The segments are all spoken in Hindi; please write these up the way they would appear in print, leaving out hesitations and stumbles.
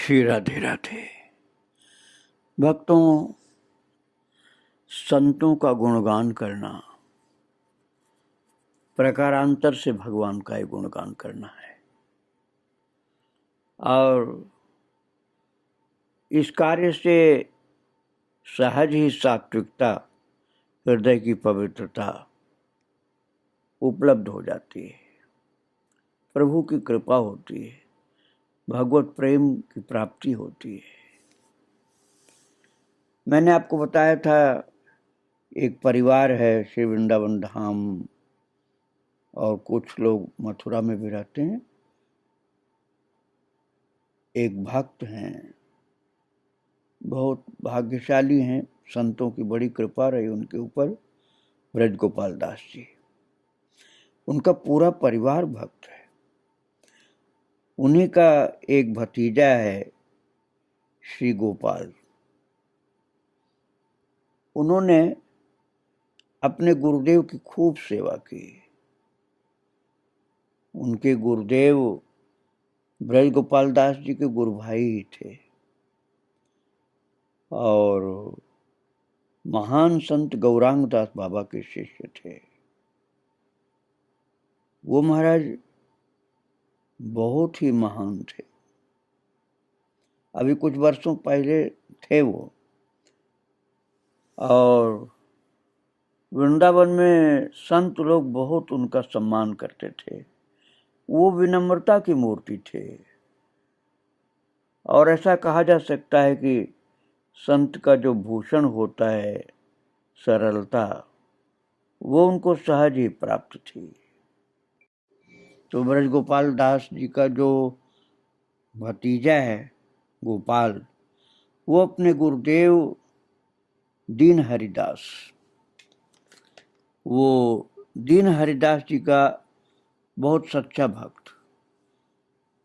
श्री राधे राधे। भक्तों, संतों का गुणगान करना प्रकारांतर से भगवान का ही गुणगान करना है और इस कार्य से सहज ही सात्विकता, हृदय की पवित्रता उपलब्ध हो जाती है। प्रभु की कृपा होती है, भगवत प्रेम की प्राप्ति होती है। मैंने आपको बताया था एक परिवार है श्री वृंदावन धाम और कुछ लोग मथुरा में भी रहते हैं। एक भक्त हैं, बहुत भाग्यशाली हैं, संतों की बड़ी कृपा रही उनके ऊपर, ब्रज गोपाल दास जी। उनका पूरा परिवार भक्त है। उन्हीं का एक भतीजा है श्री गोपाल। उन्होंने अपने गुरुदेव की खूब सेवा की। उनके गुरुदेव ब्रज गोपाल दास जी के गुरु भाई ही थे और महान संत गौरांग दास बाबा के शिष्य थे। वो महाराज बहुत ही महान थे। अभी कुछ वर्षों पहले थे वो, और वृंदावन में संत लोग बहुत उनका सम्मान करते थे। वो विनम्रता की मूर्ति थे और ऐसा कहा जा सकता है कि संत का जो भूषण होता है सरलता, वो उनको सहज ही प्राप्त थी। तो ब्रज गोपाल दास जी का जो भतीजा है गोपाल, वो अपने गुरुदेव दीन हरिदास, वो दीन हरिदास जी का बहुत सच्चा भक्त।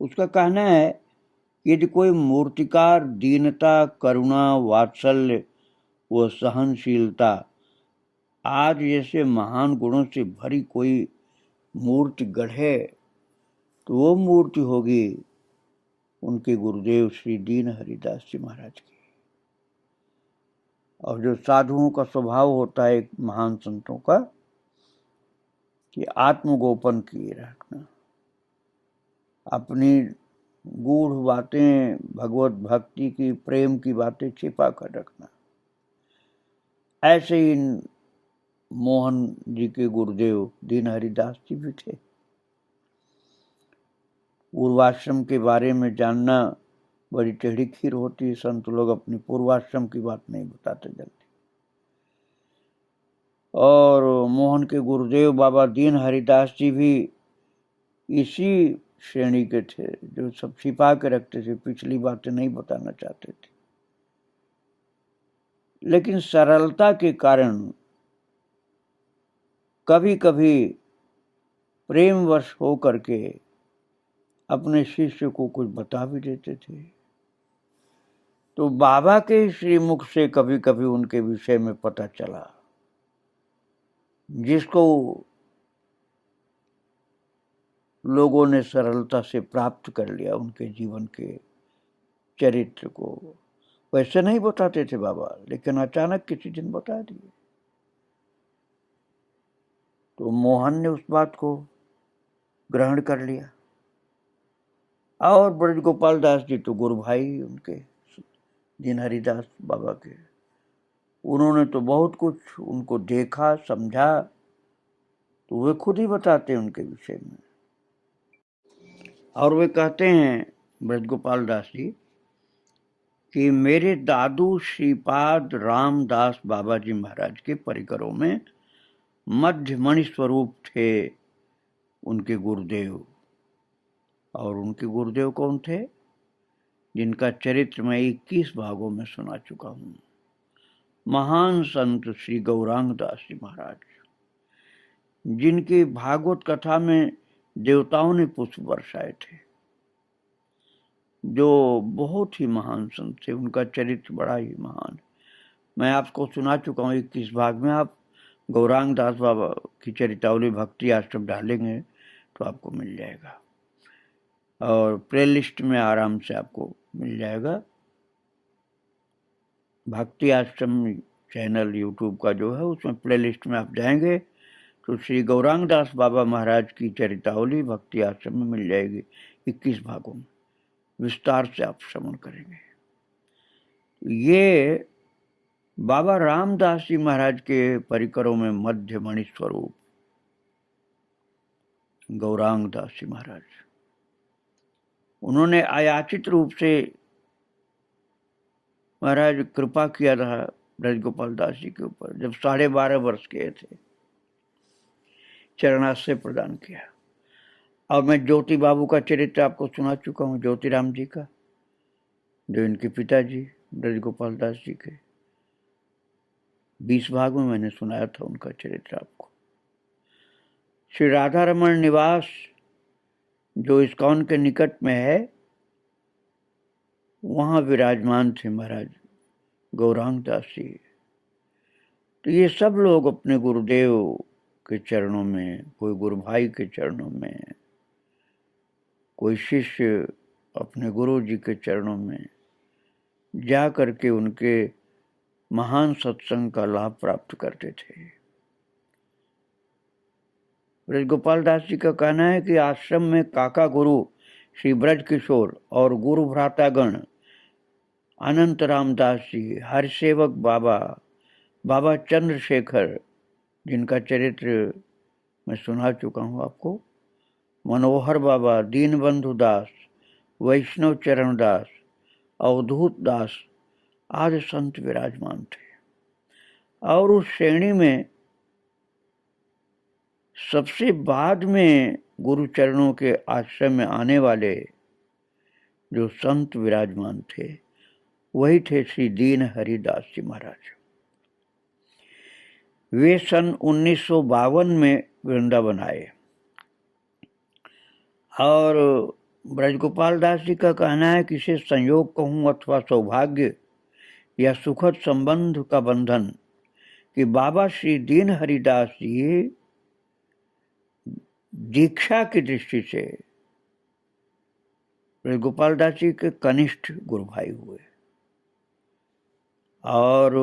उसका कहना है कि यदि कोई मूर्तिकार दीनता, करुणा, वात्सल्य व सहनशीलता आज जैसे महान गुणों से भरी कोई मूर्ति गढ़े तो वो मूर्ति होगी उनके गुरुदेव श्री दीन हरिदास जी महाराज की। और जो साधुओं का स्वभाव होता है एक महान संतों का कि आत्मगोपन किए रखना, अपनी गूढ़ बातें, भगवत भक्ति की, प्रेम की बातें छिपा कर रखना। ऐसे ही मोहन जी के गुरुदेव दीन हरिदास जी भी थे। पूर्वाश्रम के बारे में जानना बड़ी टेढ़ी खीर होती है। संत लोग अपनी पूर्वाश्रम की बात नहीं बताते जल्दी। और मोहन के गुरुदेव बाबा दीन हरिदास जी भी इसी श्रेणी के थे, जो सब छिपा के रखते थे, पिछली बातें नहीं बताना चाहते थे। लेकिन सरलता के कारण कभी कभी प्रेमवश हो करके अपने शिष्य को कुछ बता भी देते थे। तो बाबा के श्रीमुख से कभी कभी उनके विषय में पता चला, जिसको लोगों ने सरलता से प्राप्त कर लिया, उनके जीवन के चरित्र को। वैसे नहीं बताते थे बाबा, लेकिन अचानक किसी दिन बता दिए। तो मोहन ने उस बात को ग्रहण कर लिया। और ब्रज गोपाल दास जी तो गुरु भाई उनके दीन हरिदास बाबा के, उन्होंने तो बहुत कुछ उनको देखा, समझा, तो वे खुद ही बताते हैं उनके विषय में। और वे कहते हैं ब्रज गोपाल दास जी कि मेरे दादू श्रीपाद रामदास बाबा जी महाराज के परिकरों में मध्यमणि स्वरूप थे उनके गुरुदेव। और उनके गुरुदेव कौन थे? जिनका चरित्र मैं 21 भागों में सुना चुका हूँ। महान संत श्री गौरांग दास जी महाराज, जिनकी भागवत कथा में देवताओं ने पुष्प बरसाए थे, जो बहुत ही महान संत थे। उनका चरित्र बड़ा ही महान, मैं आपको सुना चुका हूँ 21 भाग में। आप गौरांग दास बाबा की चरितावली भक्ति आश्रम डालेंगे तो आपको मिल जाएगा। और प्लेलिस्ट में आराम से आपको मिल जाएगा। भक्ति आश्रम चैनल यूट्यूब का जो है उसमें प्लेलिस्ट में आप जाएंगे तो श्री गौरांग दास बाबा महाराज की चरितावली भक्ति आश्रम में मिल जाएगी 21 भागों में, विस्तार से आप श्रवण करेंगे। ये बाबा रामदास जी महाराज के परिकरों में मध्य मणि स्वरूप गौरांग दास जी महाराज, उन्होंने आयाचित रूप से महाराज कृपा किया था ब्रजगोपाल दास जी के ऊपर जब 12.5 वर्ष के थे, चरणाश्रय प्रदान किया। और मैं ज्योति बाबू का चरित्र आपको सुना चुका हूँ, ज्योतिराम जी का, जो इनके पिताजी ब्रजगोपाल दास जी के 20 भाग में मैंने सुनाया था उनका चरित्र आपको। श्री राधा रमन निवास जो इस्कॉन के निकट में है, वहाँ विराजमान थे महाराज गौरांग दास जी। तो ये सब लोग अपने गुरुदेव के चरणों में, कोई गुरु भाई के चरणों में, कोई शिष्य अपने गुरु जी के चरणों में जा करके उनके महान सत्संग का लाभ प्राप्त करते थे। ब्रजगोपाल दास जी का कहना है कि आश्रम में काका गुरु श्री ब्रज किशोर और गुरु भ्रातागण अनंत रामदास जी, हरिसेवक बाबा, बाबा चंद्रशेखर जिनका चरित्र मैं सुना चुका हूँ आपको, मनोहर बाबा, दीनबंधु दास, वैष्णव चरण दास, अवधूत दास आदि संत विराजमान थे। और उस श्रेणी में सबसे बाद में गुरु चरणों के आश्रम में आने वाले जो संत विराजमान थे वही थे श्री दीन हरिदास जी महाराज। वे सन 1952 में वृंदावन आए और ब्रजगोपाल दास जी का कहना है कि इसे संयोग कहूँ अथवा सौभाग्य या सुखद संबंध का बंधन कि बाबा श्री दीन हरिदास जी दीक्षा की दृष्टि से ब्रजगोपाल दास जी के कनिष्ठ गुरु भाई हुए। और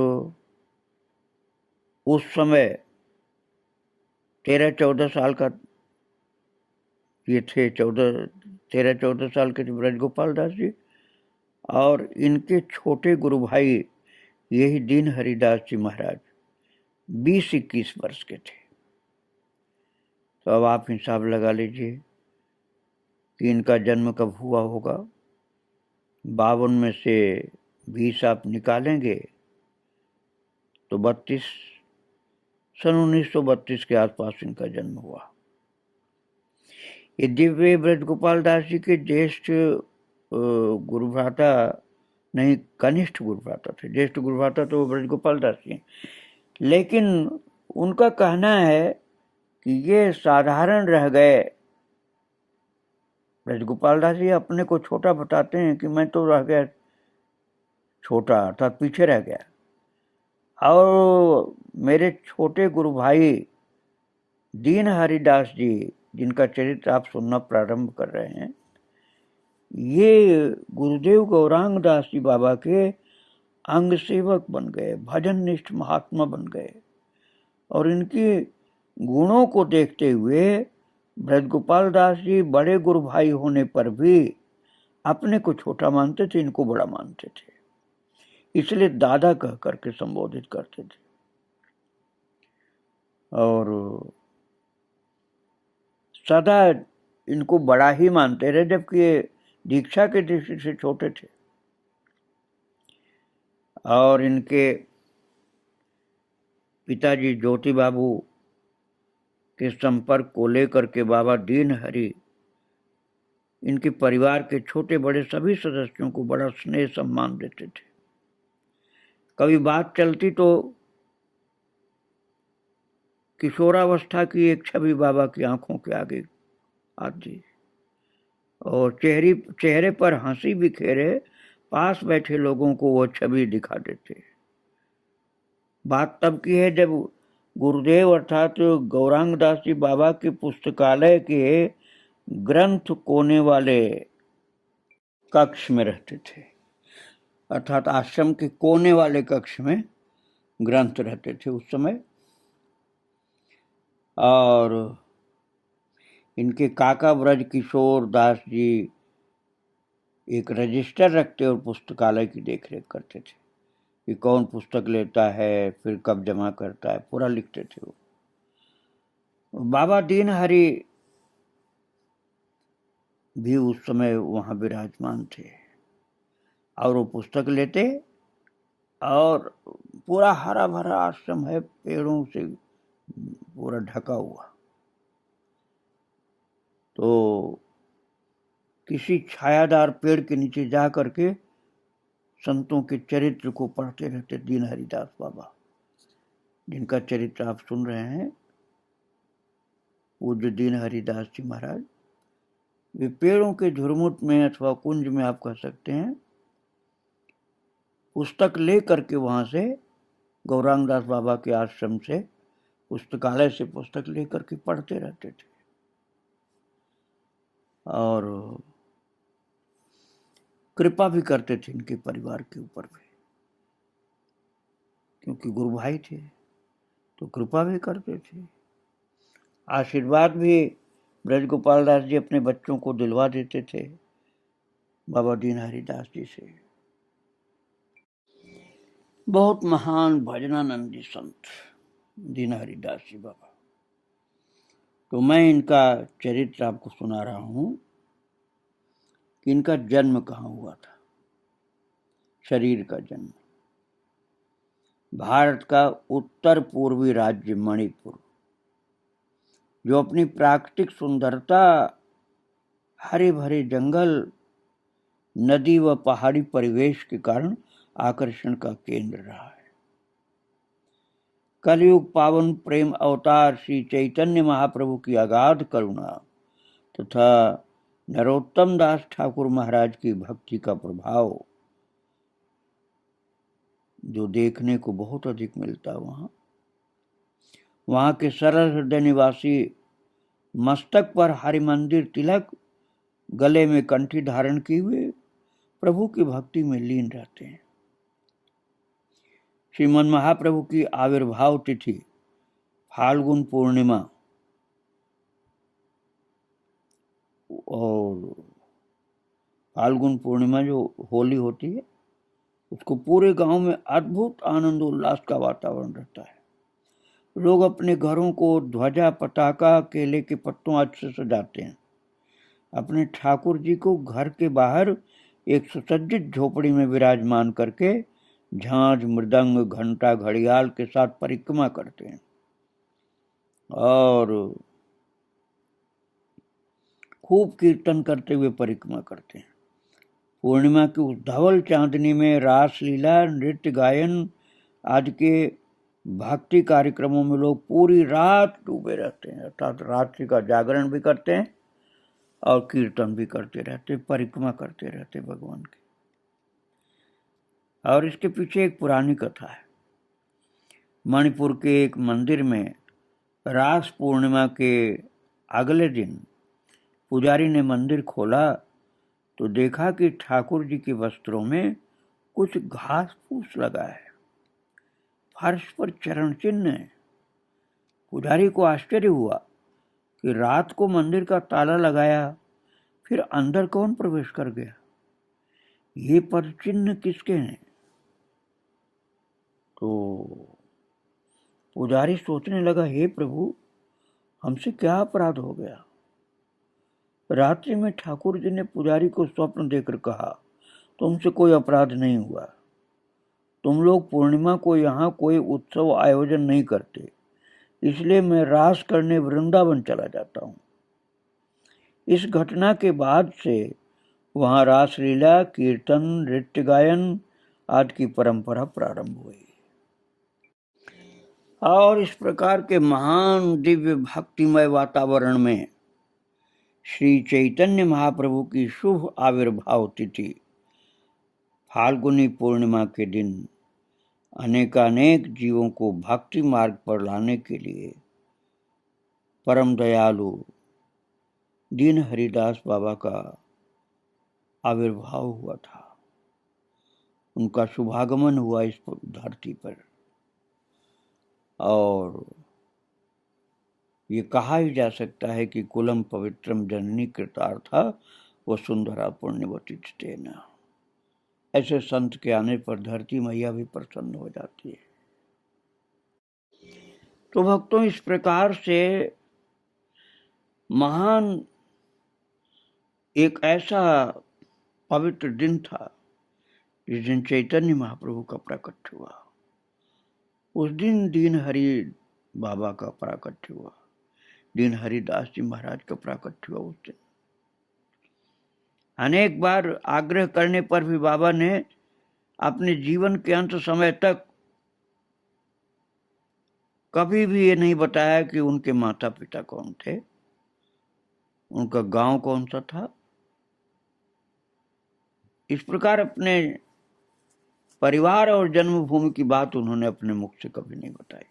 उस समय 13-14 साल का ये थे, 13-14 साल के थे ब्रजगोपाल दास जी, और इनके छोटे गुरु भाई यही दीन हरिदास जी महाराज 20-21 वर्ष के थे। तो अब आप हिसाब लगा लीजिए कि इनका जन्म कब हुआ होगा। 52 में से 20 आप निकालेंगे तो 1932 के आसपास इनका जन्म हुआ। ये दिव्य ब्रजगोपाल दास जी के ज्येष्ठ गुरुभ्राता नहीं, कनिष्ठ गुरुभ्राता थे। ज्येष्ठ गुरुभ्राता तो ब्रजगोपाल दास जी, लेकिन उनका कहना है कि ये साधारण रह गए। ब्रजगोपाल दास जी अपने को छोटा बताते हैं कि मैं तो रह गया छोटा, अर्थात पीछे रह गया, और मेरे छोटे गुरु भाई दीन हरिदास जी जिनका चरित्र आप सुनना प्रारंभ कर रहे हैं, ये गुरुदेव गौरांग दास जी बाबा के अंग सेवक बन गए, भजन निष्ठ महात्मा बन गए। और इनकी गुणों को देखते हुए ब्रजगोपाल दास जी बड़े गुरु भाई होने पर भी अपने को छोटा मानते थे, इनको बड़ा मानते थे, इसलिए दादा कह करके संबोधित करते थे। और सदा इनको बड़ा ही मानते रहे, जबकि ये दीक्षा के दृष्टि से छोटे थे। और इनके पिताजी ज्योति बाबू के संपर्क को लेकर के बाबा दीन हरि इनके परिवार के छोटे बड़े सभी सदस्यों को बड़ा स्नेह सम्मान देते थे। कभी बात चलती तो किशोरावस्था की एक छवि बाबा की आंखों के आगे आती और चेहरे पर हंसी बिखेरे पास बैठे लोगों को वो छवि दिखा देते। बात तब की है जब गुरुदेव अर्थात गौरांग दास जी बाबा के पुस्तकालय के ग्रंथ कोने वाले कक्ष में रहते थे, अर्थात आश्रम के कोने वाले कक्ष में ग्रंथ रहते थे उस समय। और इनके काका ब्रज किशोर दास जी एक रजिस्टर रखते और पुस्तकालय की देखरेख करते थे कि कौन पुस्तक लेता है, फिर कब जमा करता है, पूरा लिखते थे वो। बाबा दीन हरि भी उस समय वहां विराजमान थे और वो पुस्तक लेते, और पूरा हरा भरा आश्रम है, पेड़ों से पूरा ढका हुआ, तो किसी छायादार पेड़ के नीचे जा करके संतों के चरित्र को पढ़ते रहते दीन हरिदास बाबा, जिनका चरित्र आप सुन रहे हैं, पूज्य दीन हरिदास जी महाराज। वे पेड़ों के झुरमुट में अथवा कुंज में आप कह सकते हैं, पुस्तक ले करके वहां से गौरांग दास बाबा के आश्रम से, पुस्तकालय से पुस्तक लेकर के पढ़ते रहते थे। और कृपा भी करते थे इनके परिवार के ऊपर भी, क्योंकि गुरु भाई थे तो कृपा भी करते थे। आशीर्वाद भी ब्रज गोपाल दास जी अपने बच्चों को दिलवा देते थे बाबा दीन हरिदास जी से। बहुत महान भजनानंदी संत दीन हरिदास जी बाबा। तो मैं इनका चरित्र आपको सुना रहा हूं कि इनका जन्म कहाँ हुआ था। शरीर का जन्म भारत का उत्तर पूर्वी राज्य मणिपुर, जो अपनी प्राकृतिक सुंदरता, हरे भरे जंगल, नदी व पहाड़ी परिवेश के कारण आकर्षण का केंद्र रहा है। कलयुग पावन प्रेम अवतार श्री चैतन्य महाप्रभु की अगाध करुणा तथा नरोत्तम दास ठाकुर महाराज की भक्ति का प्रभाव जो देखने को बहुत अधिक मिलता है। वहां के सरल हृदय निवासी मस्तक पर हरि मंदिर तिलक, गले में कंठी धारण किए हुए प्रभु की भक्ति में लीन रहते हैं। श्रीमन महाप्रभु की आविर्भाव तिथि फाल्गुन पूर्णिमा, और फाल्गुन पूर्णिमा जो होली होती है, उसको पूरे गांव में अद्भुत आनंद उल्लास का वातावरण रहता है। लोग अपने घरों को ध्वजा, पताका, केले के पत्तों आदि से सजाते हैं। अपने ठाकुर जी को घर के बाहर एक सुसज्जित झोपड़ी में विराजमान करके झांझ, मृदंग, घंटा, घड़ियाल के साथ परिक्रमा करते हैं और खूब कीर्तन करते हुए परिक्रमा करते हैं। पूर्णिमा की उस धवल चांदनी में रास लीला, नृत्य, गायन आदि के भक्ति कार्यक्रमों में लोग पूरी रात डूबे रहते हैं, अर्थात रात्रि का जागरण भी करते हैं और कीर्तन भी करते रहते, परिक्रमा करते रहते भगवान की। और इसके पीछे एक पुरानी कथा है। मणिपुर के एक मंदिर में रास पूर्णिमा के अगले दिन पुजारी ने मंदिर खोला तो देखा कि ठाकुर जी के वस्त्रों में कुछ घास फूस लगा है, फर्श पर चरण चिन्ह है। पुजारी को आश्चर्य हुआ कि रात को मंदिर का ताला लगाया, फिर अंदर कौन प्रवेश कर गया, ये पद चिन्ह किसके हैं। तो पुजारी सोचने लगा, हे प्रभु, हमसे क्या अपराध हो गया। रात्रि में ठाकुर जी ने पुजारी को स्वप्न देकर कहा, तुमसे कोई अपराध नहीं हुआ, तुम लोग पूर्णिमा को यहाँ कोई उत्सव आयोजन नहीं करते, इसलिए मैं रास करने वृंदावन चला जाता हूँ। इस घटना के बाद से वहाँ रासलीला, कीर्तन, नृत्य, गायन आदि की परंपरा प्रारंभ हुई। और इस प्रकार के महान दिव्य भक्तिमय वातावरण में श्री चैतन्य महाप्रभु की शुभ आविर्भाव तिथि फाल्गुनी पूर्णिमा के दिन अनेकानेक जीवों को भक्ति मार्ग पर लाने के लिए परम दयालु दीन हरिदास बाबा का आविर्भाव हुआ था, उनका शुभागमन हुआ इस धरती पर। और ये कहा ही जा सकता है कि कुलम पवित्रम जननी कृतार्था वो सुंदरा पुण्यवती तेना। ऐसे संत के आने पर धरती मैया भी प्रसन्न हो जाती है। तो भक्तों, इस प्रकार से महान एक ऐसा पवित्र दिन था जिस दिन चैतन्य महाप्रभु का प्रकट हुआ। उस दिन दीन हरि बाबा का प्राकट्य हुआ, दीन हरिदास जी महाराज का प्राकट्य हुआ। उस दिन अनेक बार आग्रह करने पर भी बाबा ने अपने जीवन के अंत समय तक कभी भी ये नहीं बताया कि उनके माता पिता कौन थे, उनका गांव कौन सा था। इस प्रकार अपने परिवार और जन्मभूमि की बात उन्होंने अपने मुख से कभी नहीं बताई।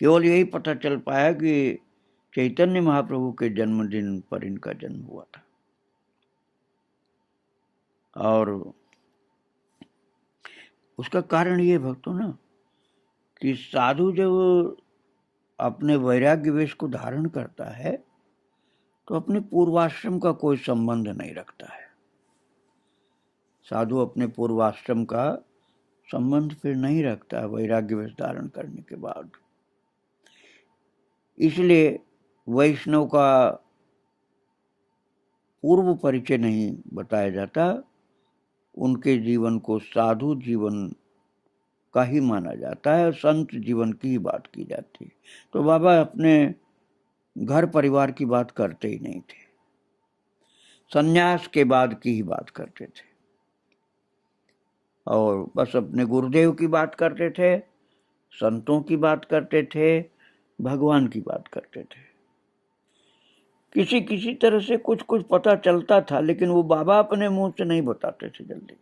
केवल यही पता चल पाया कि चैतन्य महाप्रभु के जन्मदिन पर इनका जन्म हुआ था। और उसका कारण ये भक्तों ना कि साधु जब अपने वैराग्य वेश को धारण करता है तो अपने पूर्वाश्रम का कोई संबंध नहीं रखता है। साधु अपने पूर्वाश्रम का संबंध फिर नहीं रखता है वैराग्य वेश धारण करने के बाद। इसलिए वैष्णव का पूर्व परिचय नहीं बताया जाता, उनके जीवन को साधु जीवन का ही माना जाता है, संत जीवन की ही बात की जाती है। तो बाबा अपने घर परिवार की बात करते ही नहीं थे, संन्यास के बाद की ही बात करते थे और बस अपने गुरुदेव की बात करते थे, संतों की बात करते थे, भगवान की बात करते थे। किसी किसी तरह से कुछ कुछ पता चलता था, लेकिन वो बाबा अपने मुंह से नहीं बताते थे जल्दी।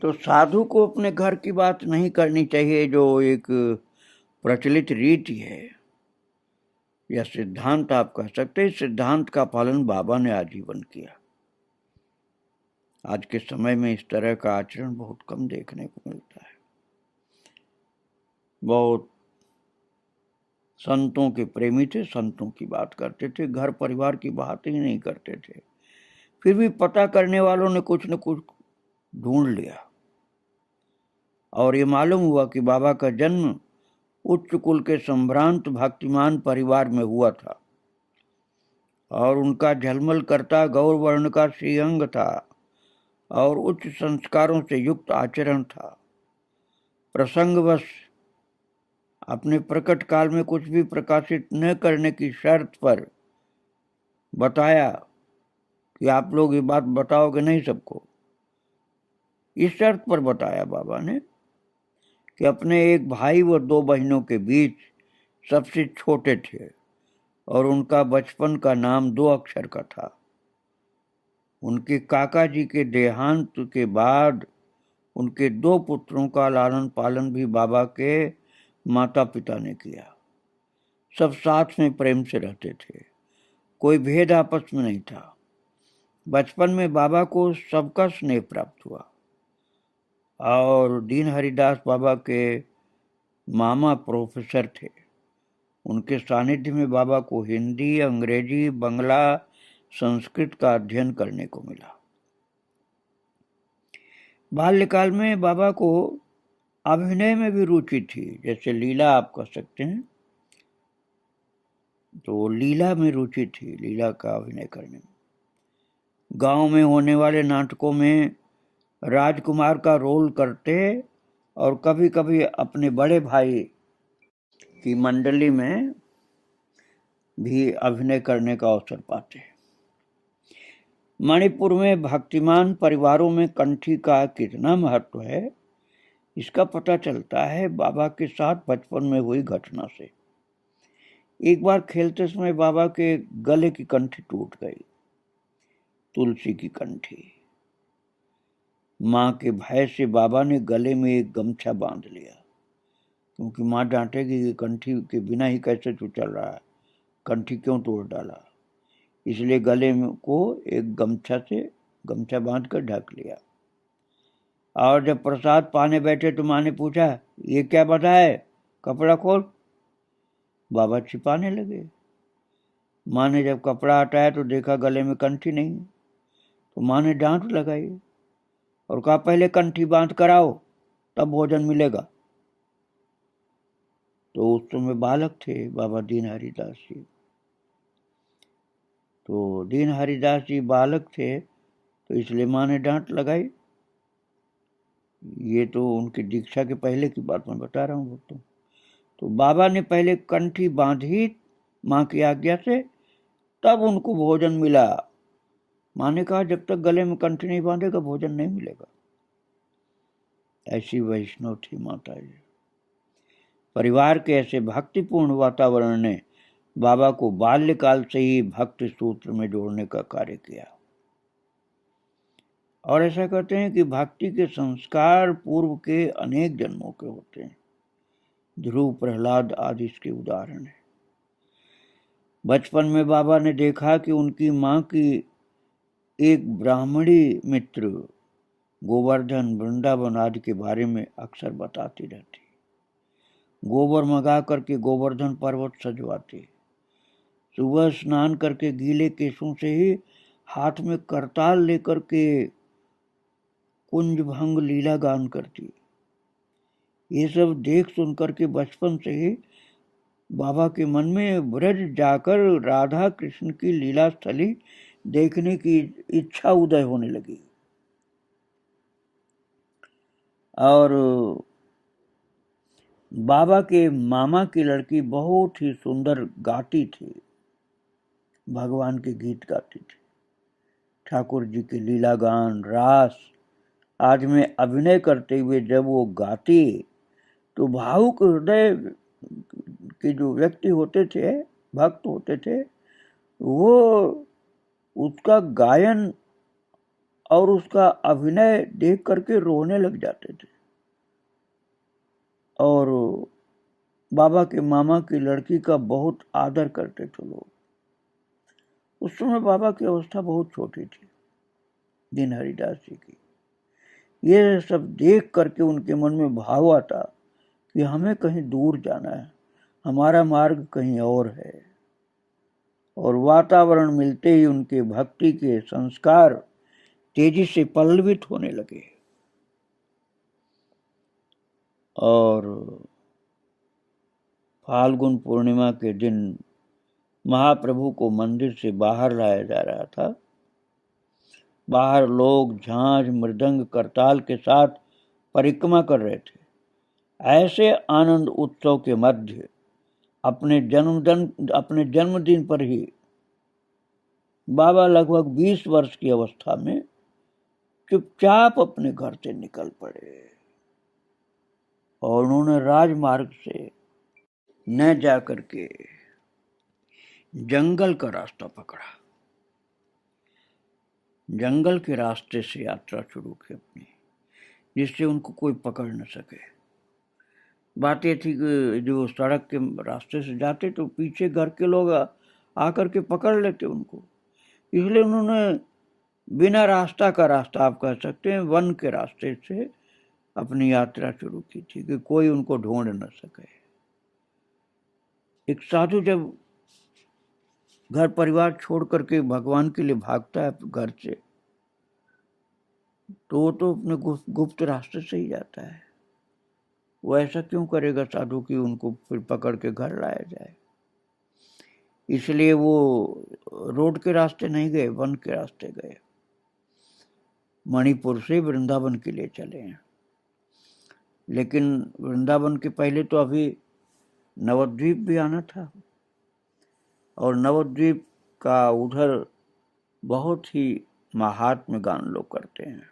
तो साधु को अपने घर की बात नहीं करनी चाहिए, जो एक प्रचलित रीति है या सिद्धांत आप कह सकते हैं। सिद्धांत का पालन बाबा ने आजीवन किया। आज के समय में इस तरह का आचरण बहुत कम देखने को मिलता है। बहुत संतों के प्रेमी थे, संतों की बात करते थे, घर परिवार की बात ही नहीं करते थे। फिर भी पता करने वालों ने कुछ न कुछ ढूंढ लिया और ये मालूम हुआ कि बाबा का जन्म उच्च कुल के संभ्रांत भक्तिमान परिवार में हुआ था और उनका झलमल करता गौर वर्ण का श्रीअंग था और उच्च संस्कारों से युक्त आचरण था। प्रसंगवश अपने प्रकट काल में कुछ भी प्रकाशित न करने की शर्त पर बताया कि आप लोग ये बात बताओगे नहीं सबको। इस शर्त पर बताया बाबा ने कि अपने एक भाई व 2 बहनों के बीच सबसे छोटे थे और उनका बचपन का नाम 2 अक्षर का था। उनके काका जी के देहांत के बाद उनके 2 पुत्रों का लालन पालन भी बाबा के माता पिता ने किया। सब साथ में प्रेम से रहते थे, कोई भेद आपस में नहीं था। बचपन में बाबा को सबका स्नेह प्राप्त हुआ और दीन हरिदास बाबा के मामा प्रोफेसर थे। उनके सानिध्य में बाबा को हिंदी, अंग्रेजी, बंगला, संस्कृत का अध्ययन करने को मिला। बाल्यकाल में बाबा को अभिनय में भी रुचि थी, जैसे लीला आप कह सकते हैं। तो लीला में रुचि थी, लीला का अभिनय करने में। गांव में होने वाले नाटकों में राजकुमार का रोल करते और कभी कभी अपने बड़े भाई की मंडली में भी अभिनय करने का अवसर पाते। मणिपुर में भक्तिमान परिवारों में कंठी का कितना महत्व है, इसका पता चलता है बाबा के साथ बचपन में हुई घटना से। एक बार खेलते समय बाबा के गले की कंठी टूट गई, तुलसी की कंठी। माँ के भय से बाबा ने गले में एक गमछा बांध लिया, क्योंकि माँ डांटेगी कि कंठी के बिना ही कैसे तू चल रहा है, कंठी क्यों तोड़ डाला। इसलिए गले में को एक गमछा बांधकर ढक लिया। और जब प्रसाद पाने बैठे तो माँ ने पूछा, ये क्या बंधा है, कपड़ा खोल। बाबा छिपाने लगे। माँ ने जब कपड़ा हटाया तो देखा गले में कंठी नहीं। तो माँ ने डांट लगाई और कहा, पहले कंठी बांध कर आओ, तब भोजन मिलेगा। तो उस समय बालक थे बाबा दीन हरिदास जी। तो दीन हरिदास जी बालक थे, तो इसलिए माँ ने डांट लगाई। ये तो उनकी दीक्षा के पहले की बात मैं बता रहा हूँ भक्तों। तो बाबा ने पहले कंठी बांधी माँ की आज्ञा से, तब उनको भोजन मिला। माँ ने कहा, जब तक गले में कंठी नहीं बांधेगा भोजन नहीं मिलेगा। ऐसी वैष्णव थी माता जी। परिवार के ऐसे भक्तिपूर्ण वातावरण ने बाबा को बाल्यकाल से ही भक्ति सूत्र में जोड़ने का कार्य किया। और ऐसा कहते हैं कि भक्ति के संस्कार पूर्व के अनेक जन्मों के होते हैं। ध्रुव, प्रहलाद आदि इसके उदाहरण है। बचपन में बाबा ने देखा कि उनकी माँ की एक ब्राह्मणी मित्र गोवर्धन, वृंदावन आदि के बारे में अक्सर बताती रहती। गोबर मंगा करके गोवर्धन पर्वत सजवाती। सुबह स्नान करके गीले केशों से ही हाथ में करताल लेकर के कुंज भंग लीला गान करती। ये सब देख सुन करके बचपन से ही बाबा के मन में ब्रज जाकर राधा कृष्ण की लीला स्थली देखने की इच्छा उदय होने लगी। और बाबा के मामा की लड़की बहुत ही सुंदर गाती थी, भगवान के गीत गाती थी, ठाकुर जी के लीला गान, रास आज में अभिनय करते हुए जब वो गाती तो भावुक हृदय के जो व्यक्ति होते थे, भक्त होते थे, वो उसका गायन और उसका अभिनय देख करके रोने लग जाते थे। और बाबा के मामा की लड़की का बहुत आदर करते थे लोग। उस समय बाबा की अवस्था बहुत छोटी थी, दीन हरिदास जी की। ये सब देख करके उनके मन में भाव आता कि हमें कहीं दूर जाना है, हमारा मार्ग कहीं और है। और वातावरण मिलते ही उनके भक्ति के संस्कार तेजी से पल्लवित होने लगे। और फाल्गुन पूर्णिमा के दिन महाप्रभु को मंदिर से बाहर लाया जा रहा था। बाहर लोग झांझ, मृदंग, करताल के साथ परिक्रमा कर रहे थे। ऐसे आनंद उत्सव के मध्य अपने जन्मदिन पर ही बाबा लगभग 20 वर्ष की अवस्था में चुपचाप अपने घर से निकल पड़े और उन्होंने राजमार्ग से न जाकर के जंगल का रास्ता पकड़ा। जंगल के रास्ते से यात्रा शुरू की अपनी, जिससे उनको कोई पकड़ न सके। बात ये थी कि जो सड़क के रास्ते से जाते तो पीछे घर के लोग आकर के पकड़ लेते उनको, इसलिए उन्होंने बिना रास्ता का रास्ता, आप कह सकते हैं वन के रास्ते से अपनी यात्रा शुरू की थी कि कोई उनको ढूंढ न सके। एक साधु जब घर परिवार छोड़ करके भगवान के लिए भागता है घर से, तो वो तो अपने गुप्त रास्ते से ही जाता है। वो ऐसा क्यों करेगा साधु कि उनको फिर पकड़ के घर लाया जाए। इसलिए वो रोड के रास्ते नहीं गए, वन के रास्ते गए। मणिपुर से वृंदावन के लिए चले हैं। लेकिन वृंदावन के पहले तो अभी नवद्वीप भी आना था, और नवद्वीप का उधर बहुत ही महात्म्य गान लोग करते हैं।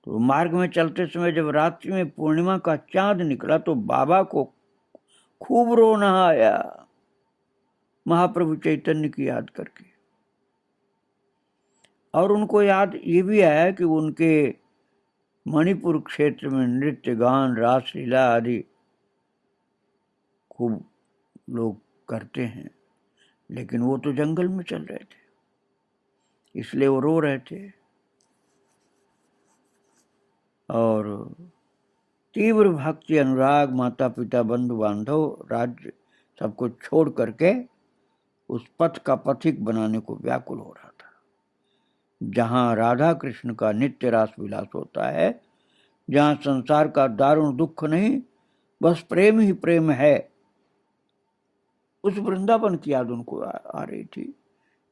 तो मार्ग में चलते समय जब रात्रि में पूर्णिमा का चांद निकला तो बाबा को खूब रोना आया, महाप्रभु चैतन्य की याद करके। और उनको याद ये भी आया कि उनके मणिपुर क्षेत्र में नृत्य, गान, रासलीला आदि खूब लोग करते हैं, लेकिन वो तो जंगल में चल रहे थे, इसलिए वो रो रहे थे। और तीव्र भक्ति, अनुराग, माता पिता, बंधु बांधव, राज्य सब कुछ छोड़ करके उस पथ का पथिक बनाने को व्याकुल हो रहा था, जहां राधा कृष्ण का नित्य रास विलास होता है, जहां संसार का दारुण दुख नहीं, बस प्रेम ही प्रेम है। उस वृंदावन की याद उनको आ रही थी,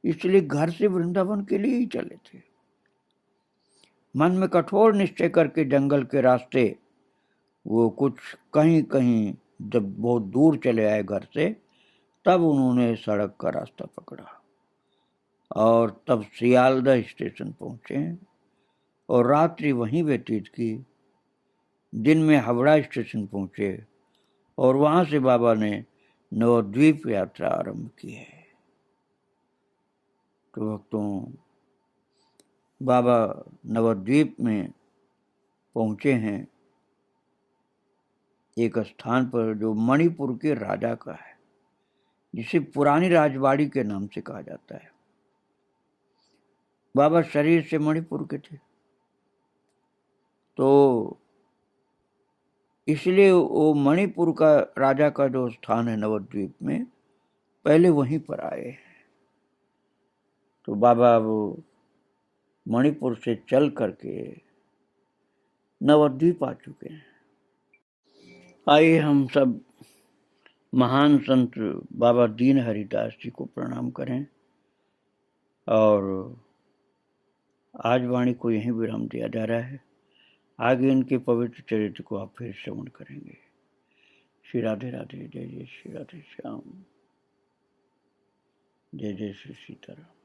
इसलिए घर से वृंदावन के लिए ही चले थे। मन में कठोर निश्चय करके जंगल के रास्ते वो कुछ कहीं कहीं जब बहुत दूर चले आए घर से, तब उन्होंने सड़क का रास्ता पकड़ा और तब सियालदह स्टेशन पहुंचे और रात्रि वहीं व्यतीत की। दिन में हावड़ा स्टेशन पहुंचे और वहां से बाबा ने नवद्वीप यात्रा आरंभ की है। तो भक्तों, बाबा नवद्वीप में पहुंचे हैं, एक स्थान पर जो मणिपुर के राजा का है, जिसे पुरानी राजवाड़ी के नाम से कहा जाता है। बाबा शरीर से मणिपुर के थे, तो इसलिए वो मणिपुर का राजा का जो स्थान है नवद्वीप में, पहले वहीं पर आए। तो बाबा वो मणिपुर से चल करके नवद्वीप आ चुके हैं। आइए हम सब महान संत बाबा दीन हरिदास जी को प्रणाम करें और आज वाणी को यहीं विराम दिया जा रहा है। आगे इनके पवित्र चरित्र को आप फिर श्रवण करेंगे। श्री राधे राधे, जय जय श्री राधे श्याम, जय जय श्री सीताराम।